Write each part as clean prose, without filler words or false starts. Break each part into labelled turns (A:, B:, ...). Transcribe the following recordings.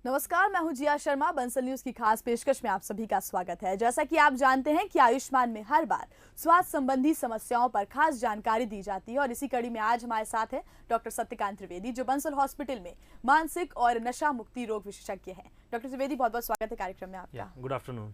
A: नमस्कार, मैं हूं जिया शर्मा। बंसल न्यूज की खास पेशकश में आप सभी का स्वागत है। जैसा कि आप जानते हैं कि आयुष्मान में हर बार स्वास्थ्य संबंधी समस्याओं पर खास जानकारी दी जाती है और इसी कड़ी में आज हमारे साथ है डॉक्टर सत्यकांत त्रिवेदी, जो बंसल हॉस्पिटल में मानसिक और नशा मुक्ति रोग विशेषज्ञ हैं। डॉक्टर त्रिवेदी, बहुत बहुत स्वागत है कार्यक्रम में आपका।
B: Good afternoon.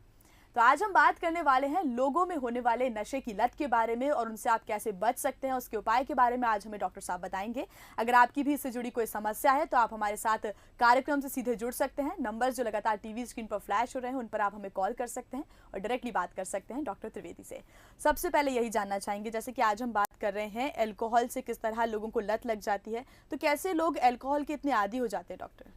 A: तो आज हम बात करने वाले हैं लोगों में होने वाले नशे की लत के बारे में और उनसे आप कैसे बच सकते हैं, उसके उपाय के बारे में आज हमें डॉक्टर साहब बताएंगे। अगर आपकी भी इससे जुड़ी कोई समस्या है तो आप हमारे साथ कार्यक्रम से सीधे जुड़ सकते हैं। नंबर जो लगातार टीवी स्क्रीन पर फ्लैश हो रहे हैं उन पर आप हमें कॉल कर सकते हैं और डायरेक्टली बात कर सकते हैं डॉक्टर त्रिवेदी से। सबसे पहले यही जानना चाहेंगे, जैसे कि आज हम बात कर रहे हैं एल्कोहल से किस तरह लोगों को लत लग जाती है, तो कैसे लोग एल्कोहल के इतने आदी हो जाते हैं डॉक्टर?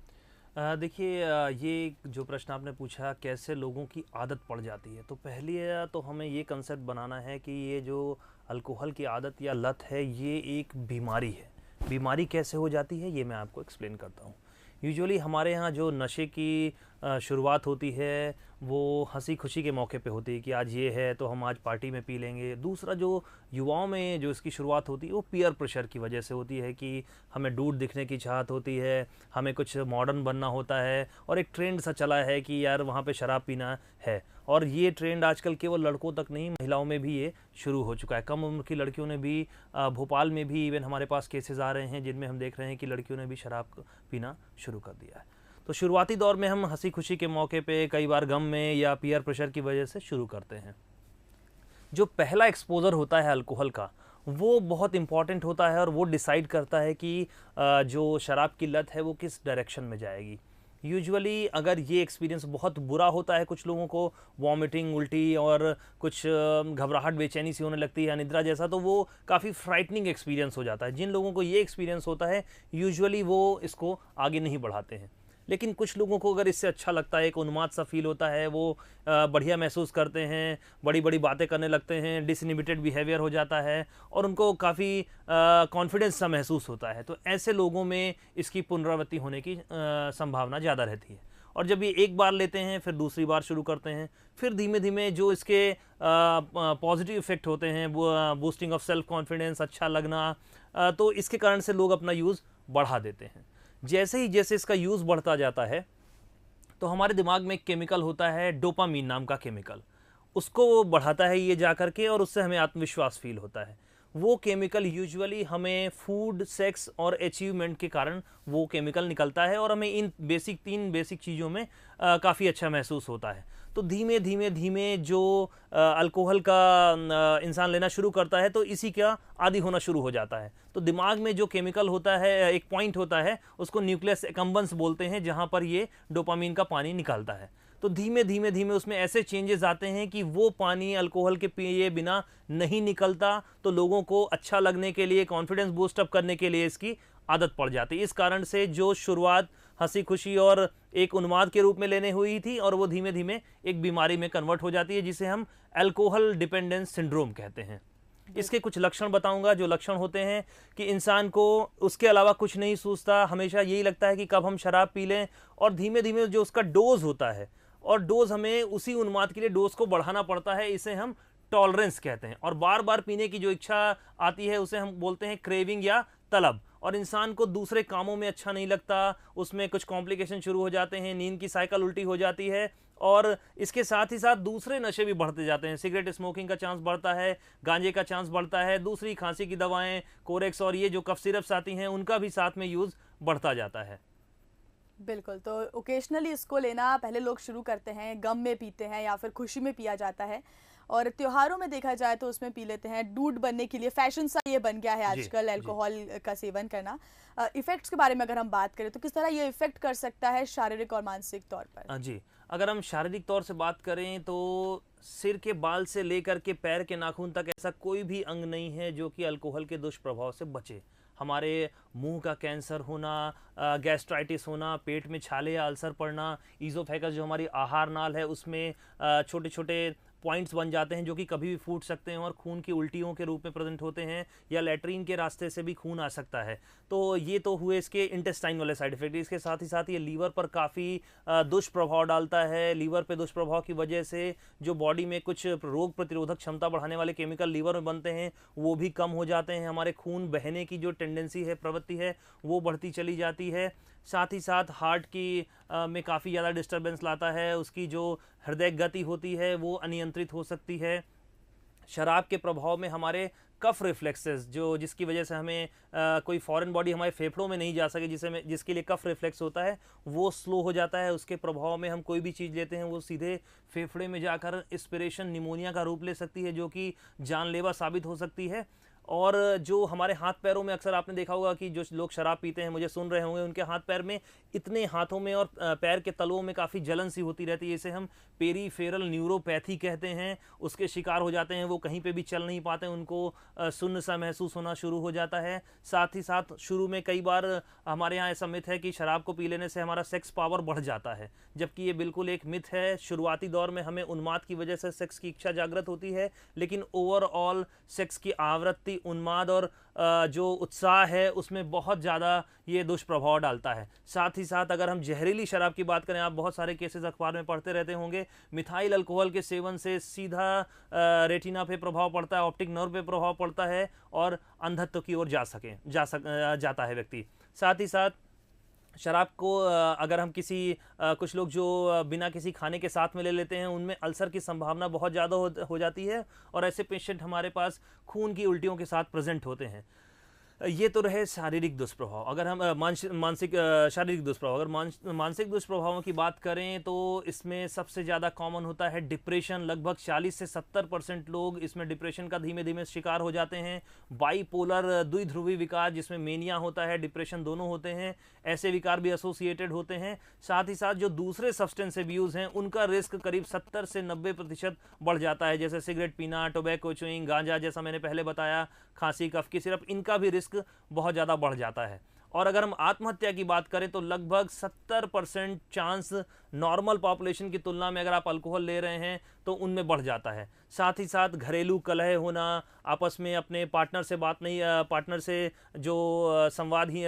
B: देखिए, ये जो प्रश्न आपने पूछा कैसे लोगों की आदत पड़ जाती है, तो पहले तो हमें ये कंसेप्ट बनाना है कि ये जो अल्कोहल की आदत या लत है ये एक बीमारी है। बीमारी कैसे हो जाती है ये मैं आपको एक्सप्लेन करता हूँ। यूजुअली हमारे यहाँ जो नशे की शुरुआत होती है वो हंसी खुशी के मौके पे होती है कि आज ये है तो हम आज पार्टी में पी लेंगे। दूसरा, जो युवाओं में जो इसकी शुरुआत होती है वो पीयर प्रेशर की वजह से होती है कि हमें डूड दिखने की चाहत होती है, हमें कुछ मॉडर्न बनना होता है और एक ट्रेंड सा चला है कि यार वहाँ पे शराब पीना है। और ये ट्रेंड आजकल केवल लड़कों तक नहीं, महिलाओं में भी ये शुरू हो चुका है। कम उम्र की लड़कियों ने भी, भोपाल में भी इवन हमारे पास केसेस आ रहे हैं जिनमें हम देख रहे हैं कि लड़कियों ने भी शराब पीना शुरू कर दिया है। तो शुरुआती दौर में हम हंसी खुशी के मौके पे, कई बार गम में या पीयर प्रेशर की वजह से शुरू करते हैं। जो पहला एक्सपोजर होता है अल्कोहल का वो बहुत इंपॉर्टेंट होता है और वो डिसाइड करता है कि जो शराब की लत है वो किस डायरेक्शन में जाएगी। यूजुअली अगर ये एक्सपीरियंस बहुत बुरा होता है, कुछ लोगों को वॉमिटिंग, उल्टी और कुछ घबराहट, बेचैनी सी होने लगती है, अनिद्रा जैसा, तो वो काफ़ी फ्राइटनिंग एक्सपीरियंस हो जाता है। जिन लोगों को ये एक्सपीरियंस होता है यूजुअली वो इसको आगे नहीं बढ़ाते हैं। लेकिन कुछ लोगों को अगर इससे अच्छा लगता है, एक उन्माद सा फील होता है, वो बढ़िया महसूस करते हैं, बड़ी बड़ी बातें करने लगते हैं, डिसइनिबिटेड बिहेवियर हो जाता है और उनको काफ़ी कॉन्फिडेंस सा महसूस होता है। तो ऐसे लोगों में इसकी पुनरावृत्ति होने की संभावना ज़्यादा रहती है। और जब ये एक बार लेते हैं फिर दूसरी बार शुरू करते हैं, फिर धीमे धीमे जो इसके पॉजिटिव इफेक्ट होते हैं, वो बूस्टिंग ऑफ सेल्फ कॉन्फिडेंस, अच्छा लगना, तो इसके कारण से लोग अपना यूज़ बढ़ा देते हैं। जैसे इसका यूज़ बढ़ता जाता है तो हमारे दिमाग में एक केमिकल होता है डोपामीन नाम का केमिकल, उसको वो बढ़ाता है ये जा करके और उससे हमें आत्मविश्वास फील होता है। वो केमिकल यूजुअली हमें फूड, सेक्स और अचीवमेंट के कारण वो केमिकल निकलता है और हमें इन तीन बेसिक चीज़ों में काफ़ी अच्छा महसूस होता है। तो धीमे धीमे जो अल्कोहल का इंसान लेना शुरू करता है तो इसी का आदी होना शुरू हो जाता है। तो दिमाग में जो केमिकल होता है, एक पॉइंट होता है, उसको न्यूक्लियस एकम्बन्स बोलते हैं, जहाँ पर ये डोपामीन का पानी निकलता है। तो धीमे धीमे उसमें ऐसे चेंजेस आते हैं कि वो पानी अल्कोहल के पिए बिना नहीं निकलता, तो लोगों को अच्छा लगने के लिए, कॉन्फिडेंस बूस्ट अप करने के लिए इसकी आदत पड़ जाती है। इस कारण से जो शुरुआत हंसी खुशी और एक उन्माद के रूप में लेने हुई थी और वो धीमे धीमे एक बीमारी में कन्वर्ट हो जाती है, जिसे हम अल्कोहल डिपेंडेंस सिंड्रोम कहते हैं। इसके कुछ लक्षण बताऊंगा। जो लक्षण होते हैं कि इंसान को उसके अलावा कुछ नहीं सूझता, हमेशा यही लगता है कि कब हम शराब पी लें, और धीमे धीमे जो उसका डोज होता है, और डोज हमें उसी उन्माद के लिए डोज को बढ़ाना पड़ता है, इसे हम टॉलरेंस कहते हैं। और बार बार पीने की जो इच्छा आती है उसे हम बोलते हैं क्रेविंग या तलब। और इंसान को दूसरे कामों में अच्छा नहीं लगता, उसमें कुछ कॉम्प्लिकेशन शुरू हो जाते हैं, नींद की साइकिल उल्टी हो जाती है, और इसके साथ ही साथ दूसरे नशे भी बढ़ते जाते हैं। सिगरेट स्मोकिंग का चांस बढ़ता है, गांजे का चांस बढ़ता है, दूसरी खांसी की दवाएं, कोरेक्स और ये जो कफ सिरप्स आती हैं उनका भी साथ में यूज़ बढ़ता जाता है।
A: बिल्कुल। तो ओकेशनली इसको लेना पहले लोग शुरू करते हैं, गम में पीते हैं या फिर खुशी में पिया जाता है, और त्योहारों में देखा जाए तो उसमें पी लेते हैं। डूड बनने के लिए फैशन सा ये बन गया है आजकल अल्कोहल का सेवन करना। इफेक्ट्स के बारे में अगर हम बात करें तो किस तरह ये इफेक्ट कर सकता है शारीरिक और मानसिक तौर पर?
B: जी, अगर हम शारीरिक तौर से बात करें तो सिर के बाल से लेकर के पैर के नाखून तक ऐसा कोई भी अंग नहीं है जो कि अल्कोहल के दुष्प्रभाव से बचे। हमारे मुंह का कैंसर होना, गैस्ट्राइटिस होना, पेट में छाले या अल्सर पड़ना, ईज़ोफेगस जो हमारी आहार नाल है उसमें छोटे छोटे पॉइंट्स बन जाते हैं जो कि कभी भी फूट सकते हैं और खून की उल्टियों के रूप में प्रेजेंट होते हैं, या लैट्रीन के रास्ते से भी खून आ सकता है। तो ये तो हुए इसके इंटेस्टाइन वाले साइड इफेक्ट। इसके साथ ही साथ ये लीवर पर काफ़ी दुष्प्रभाव डालता है। लीवर पे दुष्प्रभाव की वजह से जो बॉडी में कुछ रोग प्रतिरोधक क्षमता बढ़ाने वाले केमिकल लीवर में बनते हैं वो भी कम हो जाते हैं। हमारे खून बहने की जो टेंडेंसी है, प्रवृत्ति है, वो बढ़ती चली जाती है। साथ ही साथ हार्ट की में काफ़ी ज़्यादा डिस्टर्बेंस लाता है, उसकी जो हृदय गति होती है वो अनियंत्रित हो सकती है। शराब के प्रभाव में हमारे कफ रिफ्लेक्सेस जो जिसकी वजह से हमें कोई फॉरेन बॉडी हमारे फेफड़ों में नहीं जा सके जिसके लिए कफ रिफ्लेक्स होता है वो स्लो हो जाता है। उसके प्रभाव में हम कोई भी चीज़ लेते हैं वो सीधे फेफड़े में जाकर एस्पिरेशन निमोनिया का रूप ले सकती है, जो कि जानलेवा साबित हो सकती है। और जो हमारे हाथ पैरों में अक्सर आपने देखा होगा कि जो लोग शराब पीते हैं, मुझे सुन रहे होंगे, उनके हाथ पैर में इतने हाथों में और पैर के तलवों में काफ़ी जलन सी होती रहती है। इसे हम पेरीफेरल न्यूरोपैथी कहते हैं। उसके शिकार हो जाते हैं, वो कहीं पे भी चल नहीं पाते, उनको सुन्न सा महसूस होना शुरू हो जाता है। साथ ही साथ शुरू में कई बार हमारे यहाँ ऐसा मिथ है कि शराब को पी लेने से हमारा सेक्स पावर बढ़ जाता है, जबकि ये बिल्कुल एक मिथ है। शुरुआती दौर में हमें उन्माद की वजह से सेक्स की इच्छा जागृत होती है, लेकिन ओवरऑल सेक्स की आवृत्ति, उन्माद और जो उत्साह है उसमें बहुत ज़्यादा ये दुष्प्रभाव डालता है। साथ ही साथ अगर हम जहरीली शराब की बात करें, आप बहुत सारे केसेस अखबार में पढ़ते रहते होंगे, मिथाइल अल्कोहल के सेवन से सीधा रेटिना पे प्रभाव पड़ता है, ऑप्टिक नर्व पे प्रभाव पड़ता है और अंधत्व की ओर जाता है व्यक्ति। साथ ही साथ शराब को अगर हम कुछ लोग जो बिना किसी खाने के साथ में ले लेते हैं, उनमें अल्सर की संभावना बहुत ज़्यादा हो जाती है और ऐसे पेशेंट हमारे पास खून की उल्टियों के साथ प्रेजेंट होते हैं। ये तो रहे शारीरिक दुष्प्रभाव। अगर हम शारीरिक दुष्प्रभाव, अगर मानसिक दुष्प्रभावों की बात करें तो इसमें सबसे ज़्यादा कॉमन होता है डिप्रेशन। लगभग 40 से 70% लोग इसमें डिप्रेशन का धीमे धीमे शिकार हो जाते हैं। बाईपोलर द्विध्रुवी विकार, जिसमें मेनिया होता है, डिप्रेशन दोनों होते हैं, ऐसे विकार भी एसोसिएटेड होते हैं। साथ ही साथ जो दूसरे सब्सटेंस एब्यूज़ हैं उनका रिस्क करीब 70 से 90% बढ़ जाता है, जैसे सिगरेट पीना, टोबैको च्यूइंग, गांजा, जैसा मैंने पहले बताया, खांसी, कफ की सिरप, इनका भी रिस्क बहुत ज़्यादा बढ़ जाता है। और अगर हम आत्महत्या की बात करें तो लगभग 70% चांस नॉर्मल पॉपुलेशन की तुलना में अगर आप अल्कोहल ले रहे हैं तो उनमें बढ़ जाता है। साथ ही साथ घरेलू कलह होना, आपस में अपने पार्टनर से जो संवाद ही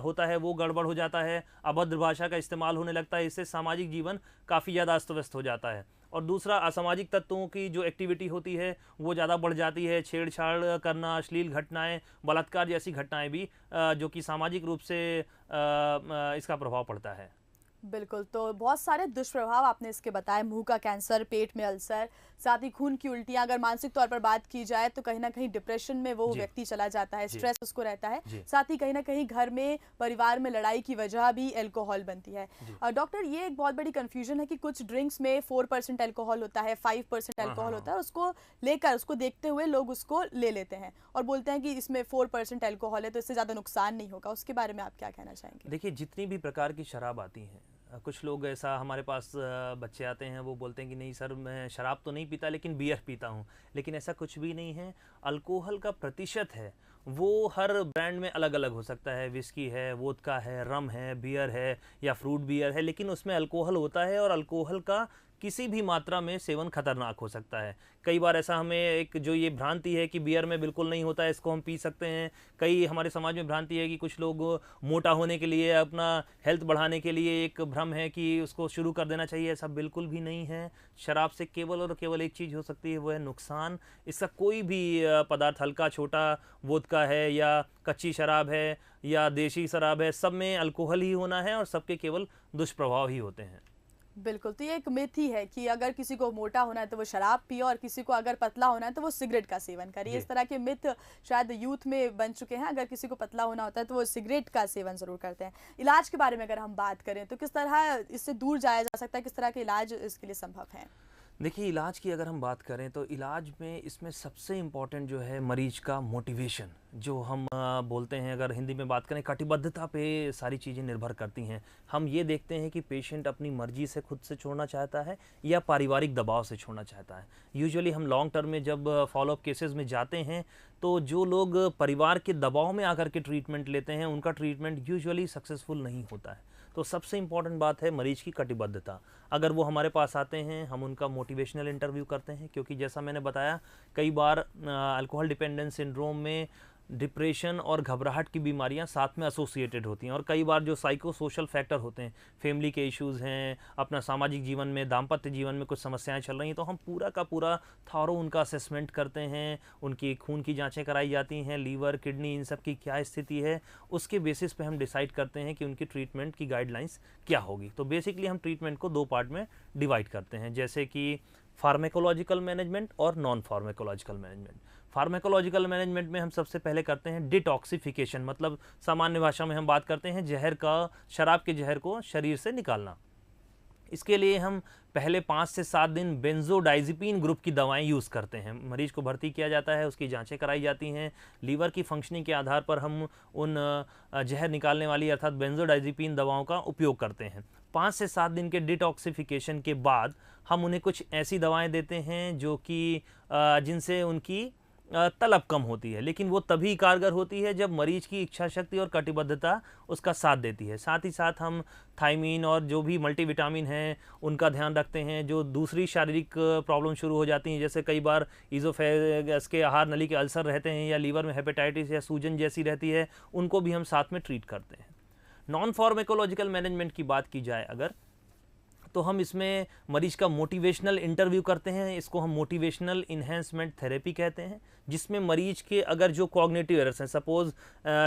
B: होता है वो गड़बड़ हो जाता है, अभद्र भाषा का इस्तेमाल होने लगता है। इससे सामाजिक जीवन काफ़ी ज़्यादा अस्त व्यस्त हो जाता है। और दूसरा, असामाजिक तत्वों की जो एक्टिविटी होती है वो ज़्यादा बढ़ जाती है। छेड़छाड़ करना, अश्लील घटनाएं, बलात्कार जैसी घटनाएं भी जो कि सामाजिक रूप से इसका प्रभाव पड़ता है।
A: बिल्कुल, तो बहुत सारे दुष्प्रभाव आपने इसके बताए, मुंह का कैंसर, पेट में अल्सर, साथ ही खून की उल्टियां। अगर मानसिक तौर पर बात की जाए तो कहीं ना कहीं डिप्रेशन में वो व्यक्ति चला जाता है, स्ट्रेस उसको रहता है। साथ ही कहीं ना कहीं घर में, परिवार में लड़ाई की वजह भी अल्कोहल बनती है। डॉक्टर, ये एक बहुत बड़ी कंफ्यूजन है कि कुछ ड्रिंक्स में 4% अल्कोहल होता है, 5% अल्कोहल होता है, उसको देखते हुए लोग उसको ले लेते हैं और बोलते हैं कि इसमें 4% अल्कोहल है तो इससे ज़्यादा नुकसान नहीं होगा। उसके बारे में आप क्या कहना चाहेंगे?
B: देखिए, जितनी भी प्रकार की शराब आती हैं, कुछ लोग ऐसा, हमारे पास बच्चे आते हैं, वो बोलते हैं कि नहीं सर, मैं शराब तो नहीं पीता लेकिन बियर पीता हूँ। लेकिन ऐसा कुछ भी नहीं है। अल्कोहल का प्रतिशत है वो हर ब्रांड में अलग अलग हो सकता है। विस्की है, वोदका है, रम है, बियर है या फ्रूट बियर है, लेकिन उसमें अल्कोहल होता है और अल्कोहल का किसी भी मात्रा में सेवन खतरनाक हो सकता है। कई बार ऐसा हमें एक जो ये भ्रांति है कि बियर में बिल्कुल नहीं होता है, इसको हम पी सकते हैं। कई हमारे समाज में भ्रांति है कि कुछ लोग मोटा होने के लिए, अपना हेल्थ बढ़ाने के लिए एक भ्रम है कि उसको शुरू कर देना चाहिए। ऐसा बिल्कुल भी नहीं है। शराब से केवल और केवल एक चीज़ हो सकती है, वो है नुकसान। इसका कोई भी पदार्थ, हल्का छोटा वोदका है या कच्ची शराब है या देशी शराब है, सब में अल्कोहल ही होना है और सबके केवल दुष्प्रभाव ही होते हैं।
A: बिल्कुल, तो ये एक मिथ ही है कि अगर किसी को मोटा होना है तो वो शराब पिए और किसी को अगर पतला होना है तो वो सिगरेट का सेवन करे। इस तरह के मिथ शायद यूथ में बन चुके हैं। अगर किसी को पतला होना होता है तो वो सिगरेट का सेवन ज़रूर करते हैं। इलाज के बारे में अगर हम बात करें तो किस तरह इससे दूर जाया जा सकता है, किस तरह के इलाज इसके लिए संभव है?
B: देखिए, इलाज की अगर हम बात करें तो इलाज में इसमें सबसे इम्पॉर्टेंट जो है मरीज का मोटिवेशन, जो हम बोलते हैं, अगर हिंदी में बात करें, कटिबद्धता पे सारी चीज़ें निर्भर करती हैं। हम ये देखते हैं कि पेशेंट अपनी मर्जी से खुद से छोड़ना चाहता है या पारिवारिक दबाव से छोड़ना चाहता है। यूजुअली हम लॉन्ग टर्म में जब फॉलोअप केसेस में जाते हैं तो जो लोग परिवार के दबाव में आकर के ट्रीटमेंट लेते हैं, उनका ट्रीटमेंट यूजुअली सक्सेसफुल नहीं होता है। तो सबसे इम्पॉर्टेंट बात है मरीज की कटिबद्धता। अगर वो हमारे पास आते हैं, हम उनका मोटिवेशनल इंटरव्यू करते हैं, क्योंकि जैसा मैंने बताया, कई बार अल्कोहल डिपेंडेंस सिंड्रोम में डिप्रेशन और घबराहट की बीमारियां साथ में एसोसिएटेड होती हैं। और कई बार जो साइको सोशल फैक्टर होते हैं, फैमिली के इश्यूज़ हैं, अपना सामाजिक जीवन में, दाम्पत्य जीवन में कुछ समस्याएं चल रही हैं, तो हम पूरा का पूरा थॉरो उनका असेसमेंट करते हैं, उनकी खून की जांचें कराई जाती हैं, लीवर, किडनी, इन सब की क्या स्थिति है, उसके बेसिस पे हम डिसाइड करते हैं कि उनकी ट्रीटमेंट की गाइडलाइंस क्या होगी। तो बेसिकली हम ट्रीटमेंट को 2 पार्ट में डिवाइड करते हैं, जैसे कि फार्मेकोलॉजिकल मैनेजमेंट और non pharmacological management. Pharmacological management में हम सबसे पहले करते हैं डिटॉक्सिफिकेशन, मतलब सामान्य भाषा में हम बात करते हैं जहर का, शराब के जहर को शरीर से निकालना। इसके लिए हम पहले 5 से 7 दिन बेंजोडाइज़ेपिन ग्रुप की दवाएं यूज़ करते हैं। मरीज को भर्ती किया जाता है, उसकी जांचें कराई जाती हैं, लीवर की फंक्शनिंग के आधार पर हम उन जहर निकालने वाली अर्थात बेंजोडाइज़ेपिन दवाओं का उपयोग करते हैं। 5 से 7 दिन के डिटॉक्सिफिकेशन के बाद हम उन्हें कुछ ऐसी दवाएं देते हैं जो कि जिनसे उनकी तलब कम होती है, लेकिन वो तभी कारगर होती है जब मरीज की इच्छा शक्ति और कटिबद्धता उसका साथ देती है। साथ ही साथ हम थायमीन और जो भी मल्टीविटामिन हैं उनका ध्यान रखते हैं। जो दूसरी शारीरिक प्रॉब्लम शुरू हो जाती हैं, जैसे कई बार ईज़ोफेगस के आहार नली के अल्सर रहते हैं या लीवर में हेपेटाइटिस या सूजन जैसी रहती है, उनको भी हम साथ में ट्रीट करते हैं। नॉन फार्मेकोलॉजिकल मैनेजमेंट की बात की जाए अगर, तो हम इसमें मरीज का मोटिवेशनल इंटरव्यू करते हैं। इसको हम मोटिवेशनल इन्हेंसमेंट थेरेपी कहते हैं, जिसमें मरीज के अगर जो कॉग्निटिव एरर्स हैं, सपोज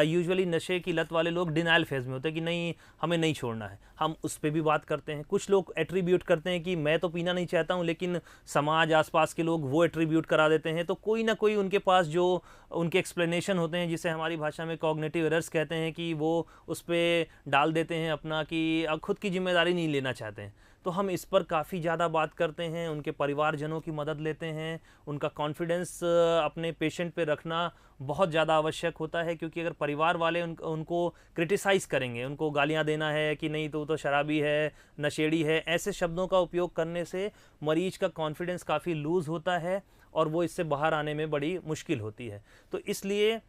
B: यूजुअली नशे की लत वाले लोग डिनाइल फेज में होते हैं कि नहीं हमें नहीं छोड़ना है, हम उस पर भी बात करते हैं। कुछ लोग एट्रीब्यूट करते हैं कि मैं तो पीना नहीं चाहता हूं, लेकिन समाज आसपास के लोग वो एट्रीब्यूट करा देते हैं। तो कोई ना कोई उनके पास जो उनके एक्सप्लेनेशन होते हैं, जिसे हमारी भाषा में कॉग्निटिव एरर्स कहते हैं, कि वो उस पर डाल देते हैं अपना कि अब खुद की जिम्मेदारी नहीं लेना चाहते हैं। तो हम इस पर काफ़ी ज़्यादा बात करते हैं, उनके परिवारजनों की मदद लेते हैं। उनका कॉन्फिडेंस अपने पेशेंट पे रखना बहुत ज़्यादा आवश्यक होता है, क्योंकि अगर परिवार वाले उनको क्रिटिसाइज़ करेंगे, उनको गालियां देना है कि नहीं तो शराबी है, नशेड़ी है, ऐसे शब्दों का उपयोग करने से मरीज का कॉन्फिडेंस काफ़ी लूज़ होता है और वो इससे बाहर आने में बड़ी मुश्किल होती है। तो इसलिए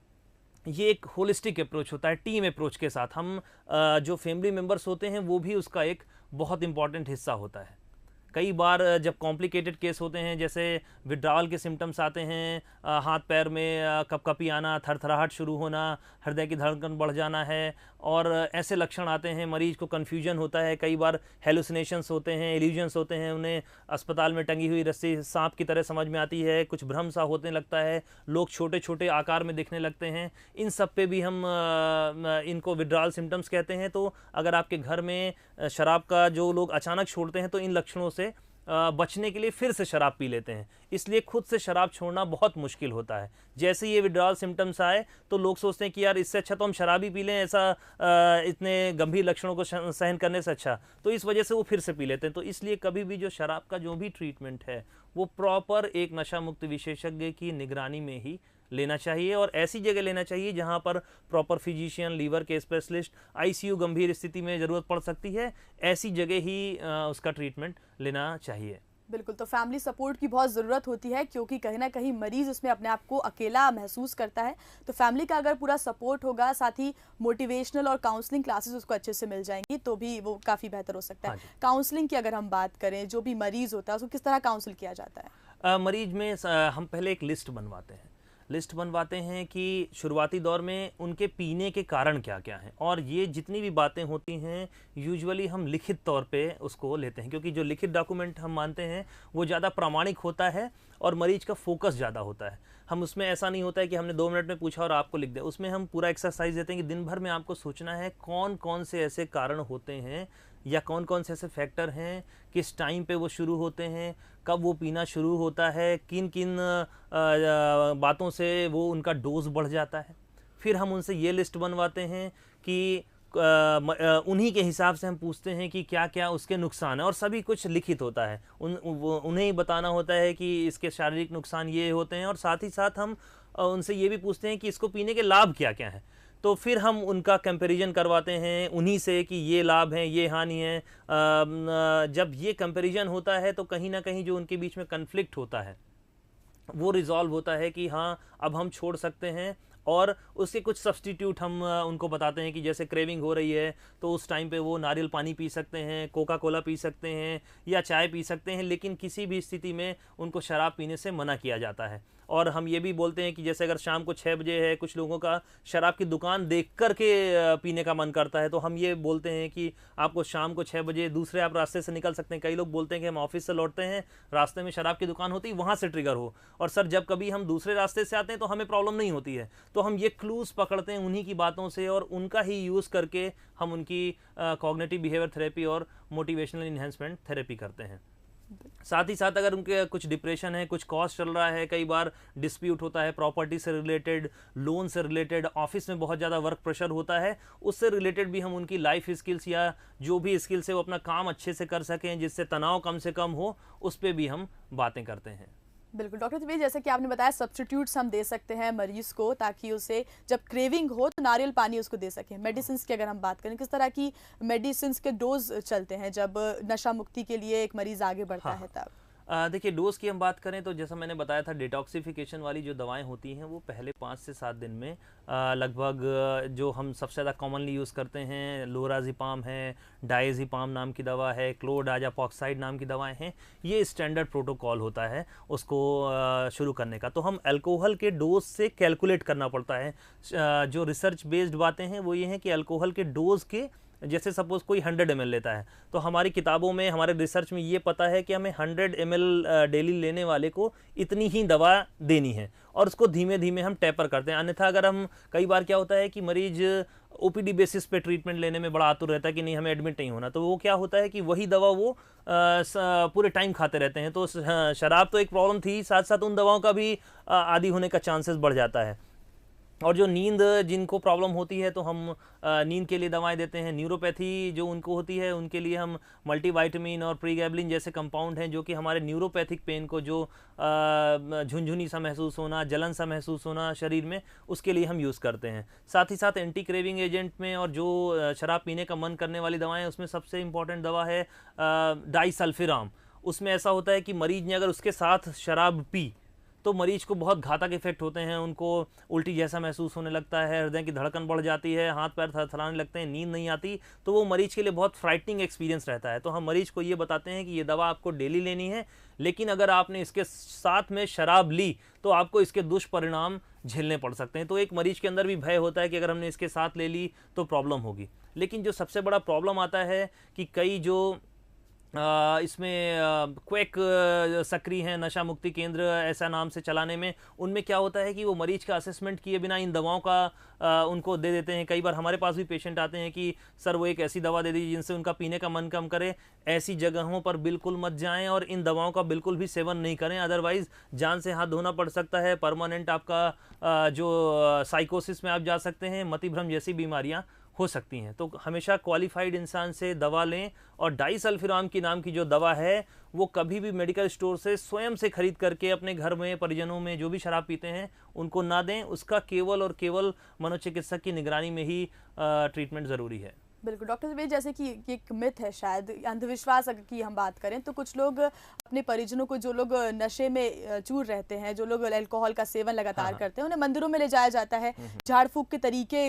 B: ये एक होलिस्टिक अप्रोच होता है, टीम अप्रोच के साथ। हम जो फैमिली मेम्बर्स होते हैं वो भी उसका एक बहुत इंपॉर्टेंट हिस्सा होता है। कई बार जब कॉम्प्लिकेटेड केस होते हैं, जैसे विड्रावल के सिम्टम्स आते हैं, हाथ पैर में कपकपी आना, थरथराहट शुरू होना, हृदय की धड़कन बढ़ जाना है, और ऐसे लक्षण आते हैं, मरीज को कन्फ्यूजन होता है, कई बार हेलुसिनेशंस होते हैं, इल्यूजन्स होते हैं, उन्हें अस्पताल में टंगी हुई रस्सी सांप की तरह समझ में आती है, कुछ भ्रम सा होने लगता है, लोग छोटे छोटे आकार में दिखने लगते हैं। इन सब पे भी हम इनको विड्रावल सिम्टम्स कहते हैं। तो अगर आपके घर में शराब का जो लोग अचानक छोड़ते हैं तो इन लक्षणों से बचने के लिए फिर से शराब पी लेते हैं, इसलिए खुद से शराब छोड़ना बहुत मुश्किल होता है। जैसे ये विड्रॉल सिम्टम्स आए तो लोग सोचते हैं कि यार इससे अच्छा तो हम शराब ही पी लें, ऐसा इतने गंभीर लक्षणों को सहन करने से अच्छा, तो इस वजह से वो फिर से पी लेते हैं। तो इसलिए कभी भी जो शराब का जो भी ट्रीटमेंट है वो प्रॉपर एक नशा मुक्त विशेषज्ञ की निगरानी में ही लेना चाहिए, और ऐसी जगह लेना चाहिए जहां पर प्रॉपर फिजिशियन, लीवर के स्पेशलिस्ट, आईसीयू गंभीर स्थिति में ज़रूरत पड़ सकती है, ऐसी जगह ही उसका ट्रीटमेंट लेना चाहिए।
A: बिल्कुल, तो फैमिली सपोर्ट की बहुत ज़रूरत होती है, क्योंकि कहीं ना कहीं मरीज़ उसमें अपने आप को अकेला महसूस करता है। तो फैमिली का अगर पूरा सपोर्ट होगा, साथ ही मोटिवेशनल और काउंसलिंग क्लासेस उसको अच्छे से मिल जाएंगी, तो भी वो काफ़ी बेहतर हो सकता है। काउंसलिंग की अगर हम बात करें, जो भी मरीज़ होता है उसको किस तरह काउंसिल किया जाता है?
B: मरीज में हम पहले एक लिस्ट बनवाते हैं कि शुरुआती दौर में उनके पीने के कारण क्या क्या हैं, और ये जितनी भी बातें होती हैं यूजुअली हम लिखित तौर पे उसको लेते हैं, क्योंकि जो लिखित डॉक्यूमेंट हम मानते हैं वो ज़्यादा प्रामाणिक होता है और मरीज का फोकस ज़्यादा होता है। हम उसमें ऐसा नहीं होता है कि हमने 2 मिनट में पूछा और आपको लिख दिया, उसमें हम पूरा एक्सरसाइज देते हैं कि दिन भर में आपको सोचना है कौन कौन से ऐसे कारण होते हैं या कौन कौन से ऐसे फैक्टर हैं, किस टाइम पे वो शुरू होते हैं, कब वो पीना शुरू होता है, किन किन बातों से वो उनका डोज बढ़ जाता है। फिर हम उनसे ये लिस्ट बनवाते हैं कि उन्हीं के हिसाब से हम पूछते हैं कि क्या क्या उसके नुकसान है, और सभी कुछ लिखित होता है। उन्हें ही बताना होता है कि इसके शारीरिक नुकसान ये होते हैं, और साथ ही साथ हम उनसे ये भी पूछते हैं कि इसको पीने के लाभ क्या क्या हैं। तो फिर हम उनका कंपैरिजन करवाते हैं उन्हीं से कि ये लाभ हैं, ये हानि है। जब ये कंपैरिजन होता है तो कहीं ना कहीं जो उनके बीच में कन्फ्लिक्ट होता है वो रिजॉल्व होता है कि हाँ अब हम छोड़ सकते हैं, और उसके कुछ सब्स्टिट्यूट हम उनको बताते हैं कि जैसे क्रेविंग हो रही है तो उस टाइम पे वो नारियल पानी पी सकते हैं, कोका कोला पी सकते हैं या चाय पी सकते हैं, लेकिन किसी भी स्थिति में उनको शराब पीने से मना किया जाता है। और हम ये भी बोलते हैं कि जैसे अगर शाम को 6 बजे है, कुछ लोगों का शराब की दुकान देख कर के पीने का मन करता है, तो हम ये बोलते हैं कि आपको शाम को 6 बजे दूसरे आप रास्ते से निकल सकते हैं। कई लोग बोलते हैं कि हम ऑफिस से लौटते हैं, रास्ते में शराब की दुकान होती है, वहाँ से ट्रिगर हो। और सर जब कभी हम दूसरे रास्ते से आते हैं तो हमें प्रॉब्लम नहीं होती है। तो हम ये क्लूज़ पकड़ते हैं उन्हीं की बातों से और उनका ही यूज़ करके हम उनकी कॉग्निटिव बिहेवियर थेरेपी और मोटिवेशनल इन्हेंसमेंट थेरेपी करते हैं। साथ ही साथ अगर उनके कुछ डिप्रेशन है, कुछ कॉस्ट चल रहा है, कई बार डिस्प्यूट होता है प्रॉपर्टी से रिलेटेड, लोन से रिलेटेड, ऑफिस में बहुत ज़्यादा वर्क प्रेशर होता है, उससे रिलेटेड भी हम उनकी लाइफ स्किल्स या जो भी स्किल्स है वो अपना काम अच्छे से कर सकें, जिससे तनाव कम से कम हो, उस पर भी हम बातें करते हैं।
A: बिल्कुल डॉक्टर त्रिवेदी, जैसे कि आपने बताया सब्स्टिट्यूट्स हम दे सकते हैं मरीज को ताकि उसे जब क्रेविंग हो तो नारियल पानी उसको दे सकें। मेडिसिन की अगर हम बात करें, किस तरह की मेडिसिन के डोज चलते हैं जब नशा मुक्ति के लिए एक मरीज आगे बढ़ता
B: हाँ,
A: है तब?
B: देखिए डोज की हम बात करें तो जैसा मैंने बताया था, डिटॉक्सिफिकेशन वाली जो दवाएं होती हैं वो पहले 5 से 7 दिन में लगभग जो हम सबसे ज़्यादा कॉमनली यूज़ करते हैं, लोराज़ेपाम है, डायज़ेपाम नाम की दवा है, क्लोरडाइज़ेपोक्साइड नाम की दवाएं हैं, ये स्टैंडर्ड प्रोटोकॉल होता है उसको शुरू करने का। तो हम अल्कोहल के डोज से कैलकुलेट करना पड़ता है। जो रिसर्च बेस्ड बातें हैं वो ये हैं कि अल्कोहल के डोज के, जैसे सपोज कोई 100 ml लेता है तो हमारी किताबों में, हमारे रिसर्च में ये पता है कि हमें 100 ml डेली लेने वाले को इतनी ही दवा देनी है और उसको धीमे धीमे हम टेपर करते हैं। अन्यथा अगर हम, कई बार क्या होता है कि मरीज ओपीडी बेसिस पे ट्रीटमेंट लेने में बड़ा आतुर रहता है कि नहीं हमें एडमिट नहीं होना, तो वो क्या होता है कि वही दवा वो पूरे टाइम खाते रहते हैं। तो शराब तो एक प्रॉब्लम थी, साथ साथ उन दवाओं का भी आदी होने का चांसेस बढ़ जाता है। और जो नींद जिनको प्रॉब्लम होती है तो हम नींद के लिए दवाएं देते हैं। न्यूरोपैथी जो उनको होती है उनके लिए हम मल्टीवाइटामिन और प्रीगैबलिन जैसे कंपाउंड हैं जो कि हमारे न्यूरोपैथिक पेन को, जो झुनझुनी सा महसूस होना, जलन सा महसूस होना शरीर में, उसके लिए हम यूज़ करते हैं। साथ ही साथ एंटी क्रेविंग एजेंट में और जो शराब पीने का मन करने वाली दवाएँ, उसमें सबसे इंपॉर्टेंट दवा है डाइसल्फिराम। उसमें ऐसा होता है कि मरीज ने अगर उसके साथ शराब पी तो मरीज को बहुत घातक इफेक्ट होते हैं। उनको उल्टी जैसा महसूस होने लगता है, हृदय की धड़कन बढ़ जाती है, हाथ पैर थरथराने लगते हैं, नींद नहीं आती। तो वो मरीज के लिए बहुत फ्राइटनिंग एक्सपीरियंस रहता है। तो हम मरीज को ये बताते हैं कि ये दवा आपको डेली लेनी है, लेकिन अगर आपने इसके साथ में शराब ली तो आपको इसके दुष्परिणाम झेलने पड़ सकते हैं। तो एक मरीज के अंदर भी भय होता है कि अगर हमने इसके साथ ले ली तो प्रॉब्लम होगी। लेकिन जो सबसे बड़ा प्रॉब्लम आता है कि कई जो इसमें क्वेक सक्रिय हैं, नशा मुक्ति केंद्र ऐसा नाम से चलाने में, उनमें क्या होता है कि वो मरीज का असेसमेंट किए बिना इन दवाओं का उनको दे देते हैं। कई बार हमारे पास भी पेशेंट आते हैं कि सर वो एक ऐसी दवा दे दीजिए जिनसे उनका पीने का मन कम करे। ऐसी जगहों पर बिल्कुल मत जाएं और इन दवाओं का बिल्कुल भी सेवन नहीं करें, अदरवाइज जान से हाथ धोना पड़ सकता है। परमानेंट आपका जो साइकोसिस में आप जा सकते हैं, मतिभ्रम जैसी बीमारियां हो सकती हैं। तो हमेशा क्वालिफाइड इंसान से दवा लें और डाइसल्फिराम की नाम की जो दवा है वो कभी भी मेडिकल स्टोर से स्वयं से खरीद करके अपने घर में, परिजनों में जो भी शराब पीते हैं उनको ना दें। उसका केवल और केवल मनोचिकित्सक की निगरानी में ही ट्रीटमेंट ज़रूरी है।
A: बिल्कुल डॉक्टर त्रिवेदी, जैसे कि ये एक मिथ है, शायद अंधविश्वास अगर की हम बात करें तो कुछ लोग अपने परिजनों को, जो लोग नशे में चूर रहते हैं, जो लोग अल्कोहल का सेवन लगातार करते हैं, उन्हें मंदिरों में ले जाया जाता है, झाड़ फूंक के तरीके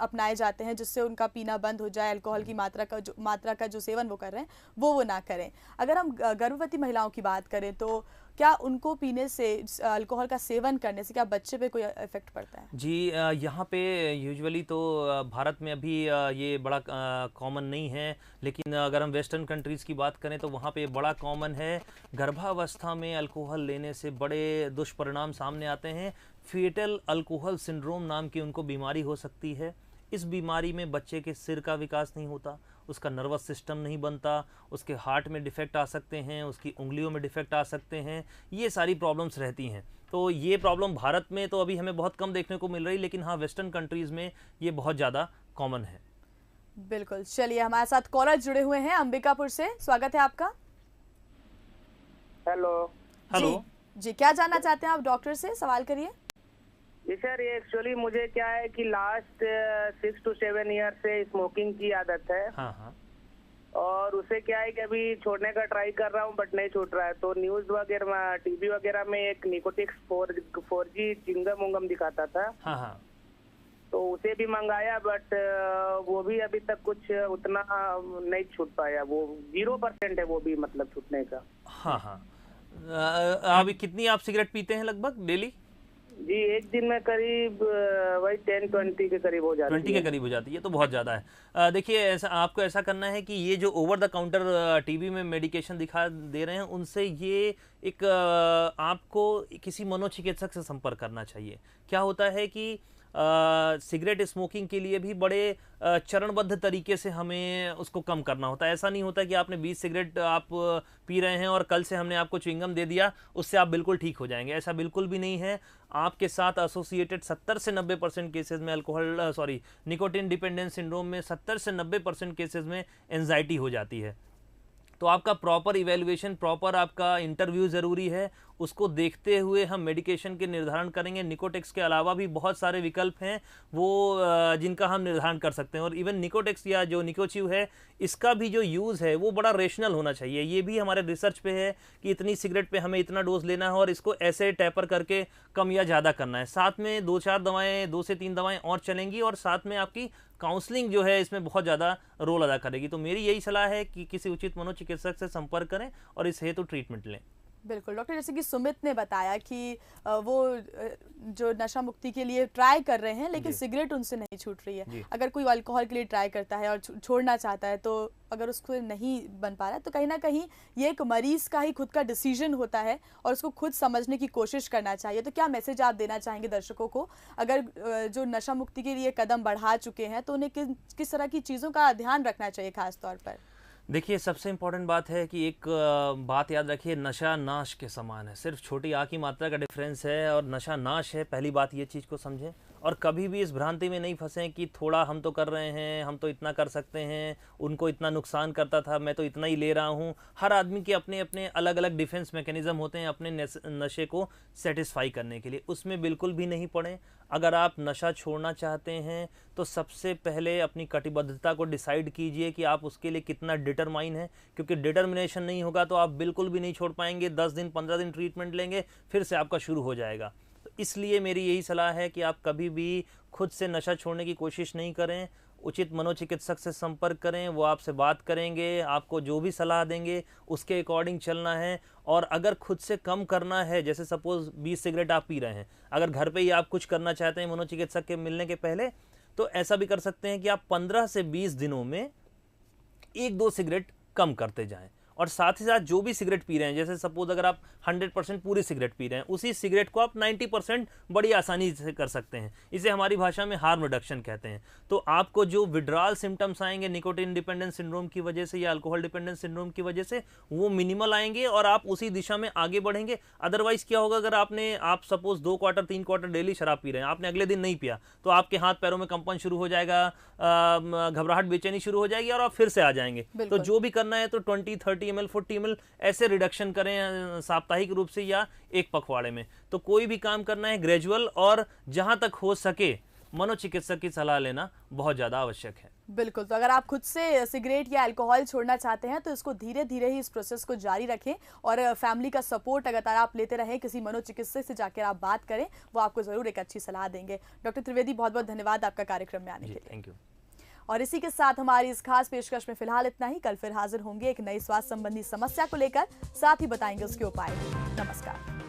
A: अपनाए जाते हैं जिससे उनका पीना बंद हो जाए, अल्कोहल की मात्रा का जो सेवन वो कर रहे हैं वो ना करें। अगर हम गर्भवती महिलाओं की बात करें तो क्या उनको पीने से, अल्कोहल का सेवन करने से क्या बच्चे पे कोई इफेक्ट पड़ता है?
B: जी, यहाँ पे यूजुअली तो भारत में अभी ये बड़ा कॉमन नहीं है, लेकिन अगर हम वेस्टर्न कंट्रीज़ की बात करें तो वहाँ पे बड़ा कॉमन है। गर्भावस्था में अल्कोहल लेने से बड़े दुष्परिणाम सामने आते हैं। फीटल अल्कोहल सिंड्रोम नाम की उनको बीमारी हो सकती है। इस बीमारी में बच्चे के सिर का विकास नहीं होता, उसका नर्वस सिस्टम नहीं बनता, उसके हार्ट में डिफेक्ट आ सकते हैं, उसकी उंगलियों में डिफेक्ट आ सकते हैं, ये सारी प्रॉब्लम्स रहती हैं। तो ये प्रॉब्लम भारत में तो अभी हमें बहुत कम देखने को मिल रही, लेकिन हाँ वेस्टर्न कंट्रीज़ में ये बहुत ज़्यादा कॉमन है।
A: बिल्कुल, चलिए हमारे साथ कॉलर जुड़े हुए हैं अंबिकापुर से, स्वागत है आपका।
C: हेलो।
B: हेलो
A: जी, क्या जानना चाहते हैं आप डॉक्टर से, सवाल करिए।
C: जी सर, ये एक्चुअली मुझे क्या है कि लास्ट 6 to 7 ईयर से स्मोकिंग की आदत है।
B: हाँ।
C: और उसे क्या है कि अभी छोड़ने का ट्राई कर रहा हूँ बट नहीं छूट रहा है। तो न्यूज वगैरह, टीवी वगैरह में एक निकोटिक्स 4G चिंगम उंगम दिखाता था।
B: हाँ।
C: तो उसे भी मंगाया बट वो भी अभी तक कुछ उतना नहीं छूट पाया। वो 0% है वो भी, मतलब छूटने का।
B: हाँ। अभी कितनी आप सिगरेट पीते हैं लगभग डेली?
C: जी एक दिन में करीब वही 10-20 के करीब हो जाती है।
B: 20 के करीब हो जाती है, तो बहुत ज़्यादा है। देखिए, ऐसा आपको ऐसा करना है कि ये जो ओवर द काउंटर टीवी में मेडिकेशन दिखा दे रहे हैं, उनसे ये एक आपको किसी मनोचिकित्सक से संपर्क करना चाहिए। क्या होता है कि सिगरेट स्मोकिंग के लिए भी बड़े चरणबद्ध तरीके से हमें उसको कम करना होता है। ऐसा नहीं होता कि आपने 20 सिगरेट आप पी रहे हैं और कल से हमने आपको च्युइंगम दे दिया, उससे आप बिल्कुल ठीक हो जाएंगे। ऐसा बिल्कुल भी नहीं है। आपके साथ एसोसिएटेड 70 से 90% केसेस में निकोटिन डिपेंडेंस सिंड्रोम में 70 से 90% केसेस में एंजाइटी हो जाती है। तो आपका प्रॉपर इवैल्यूएशन, प्रॉपर आपका इंटरव्यू ज़रूरी है। उसको देखते हुए हम मेडिकेशन के निर्धारण करेंगे। निकोटेक्स के अलावा भी बहुत सारे विकल्प हैं वो जिनका हम निर्धारण कर सकते हैं। और इवन निकोटेक्स या जो निकोचिव है, इसका भी जो यूज़ है वो बड़ा रेशनल होना चाहिए। ये भी हमारे रिसर्च पे है कि इतनी सिगरेट पे हमें इतना डोज लेना है और इसको ऐसे टैपर करके कम या ज़्यादा करना है। साथ में 2-4 दवाएँ, 2 से 3 दवाएँ और चलेंगी, और साथ में आपकी काउंसलिंग जो है इसमें बहुत ज़्यादा रोल अदा करेगी। तो मेरी यही सलाह है कि किसी उचित मनोचिकित्सक से संपर्क करें और इस हेतु ट्रीटमेंट लें।
A: बिल्कुल डॉक्टर, जैसे कि सुमित ने बताया कि वो जो नशा मुक्ति के लिए ट्राई कर रहे हैं लेकिन सिगरेट उनसे नहीं छूट रही है। अगर कोई अल्कोहल के लिए ट्राई करता है और छोड़ना चाहता है, तो अगर उसको नहीं बन पा रहा है, तो कहीं ना कहीं ये एक मरीज का ही खुद का डिसीजन होता है और उसको खुद समझने की कोशिश करना चाहिए। तो क्या मैसेज आप देना चाहेंगे दर्शकों को, अगर जो नशा मुक्ति के लिए कदम बढ़ा चुके हैं, तो उन्हें किस तरह की चीज़ों का ध्यान रखना चाहिए खास तौर पर?
B: देखिए, सबसे इम्पॉर्टेंट बात है कि एक बात याद रखिए, नशा नाश के समान है। सिर्फ छोटी आग की मात्रा का डिफरेंस है और नशा नाश है। पहली बात ये चीज़ को समझें और कभी भी इस भ्रांति में नहीं फंसें कि थोड़ा हम तो कर रहे हैं, हम तो इतना कर सकते हैं, उनको इतना नुकसान करता था, मैं तो इतना ही ले रहा हूँ। हर आदमी के अपने अपने अलग अलग डिफेंस मैकेनिज़्म होते हैं अपने नशे को सेटिस्फाई करने के लिए। उसमें बिल्कुल भी नहीं पड़ें। अगर आप नशा छोड़ना चाहते हैं तो सबसे पहले अपनी कटिबद्धता को डिसाइड कीजिए कि आप उसके लिए कितना डिटरमाइन है, क्योंकि डिटर्मिनेशन नहीं होगा तो आप बिल्कुल भी नहीं छोड़ पाएंगे। 10 दिन 15 दिन ट्रीटमेंट लेंगे, फिर से आपका शुरू हो जाएगा। तो इसलिए मेरी यही सलाह है कि आप कभी भी खुद से नशा छोड़ने की कोशिश नहीं करें। उचित मनोचिकित्सक से संपर्क करें, वो आपसे बात करेंगे, आपको जो भी सलाह देंगे उसके अकॉर्डिंग चलना है। और अगर खुद से कम करना है, जैसे सपोज़ 20 सिगरेट आप पी रहे हैं, अगर घर पे ही आप कुछ करना चाहते हैं मनोचिकित्सक के मिलने के पहले, तो ऐसा भी कर सकते हैं कि आप 15 से 20 दिनों में 1-2 सिगरेट कम करते जाएं। और साथ ही साथ जो भी सिगरेट पी रहे हैं, जैसे सपोज अगर आप 100% पूरी सिगरेट पी रहे हैं, उसी सिगरेट को आप 90% बड़ी आसानी से कर सकते हैं। इसे हमारी भाषा में हार्म रिडक्शन कहते हैं। तो आपको जो विड्रॉल सिम्टम्स आएंगे निकोटिन डिपेंडेंस सिंड्रोम की वजह से या अल्कोहल डिपेंडेंस सिंड्रोम की वजह से, वो मिनिमल आएंगे और आप उसी दिशा में आगे बढ़ेंगे। अदरवाइज क्या होगा, अगर आप सपोज 2 क्वार्टर 3 क्वार्टर डेली शराब पी रहे हैं, आपने अगले दिन नहीं पिया, तो आपके हाथ पैरों में कंपन शुरू हो जाएगा, घबराहट बेचैनी शुरू हो जाएगी और आप फिर से आ जाएंगे। तो जो भी करना है तो 20-30 ml 40 ml ऐसे रिडक्शन करें साप्ताहिक रूप से या एक पखवाड़े में। तो कोई भी काम करना है ग्रेजुअल, और जहां तक हो सके मनोचिकित्सक की सलाह लेना बहुत ज़्यादा आवश्यक है।
A: बिल्कुल, तो अगर आप खुद से सिगरेट या अल्कोहल छोड़ना चाहते हैं तो इसको धीरे धीरे ही इस प्रोसेस को जारी रखें और फैमिली का सपोर्ट अगर आप लेते रहें, किसी मनोचिकित्सक से जाकर आप बात करें, वो आपको ज़रूर एक अच्छी सलाह देंगे। डॉक्टर त्रिवेदी, बहुत बहुत धन्यवाद आपका कार्यक्रम में आने के लिए।
B: Thank you.
A: और इसी के साथ हमारी इस खास पेशकश में फिलहाल इतना ही। कल फिर हाजिर होंगे एक नई स्वास्थ्य संबंधी समस्या को लेकर, साथ ही बताएंगे उसके उपाय। नमस्कार।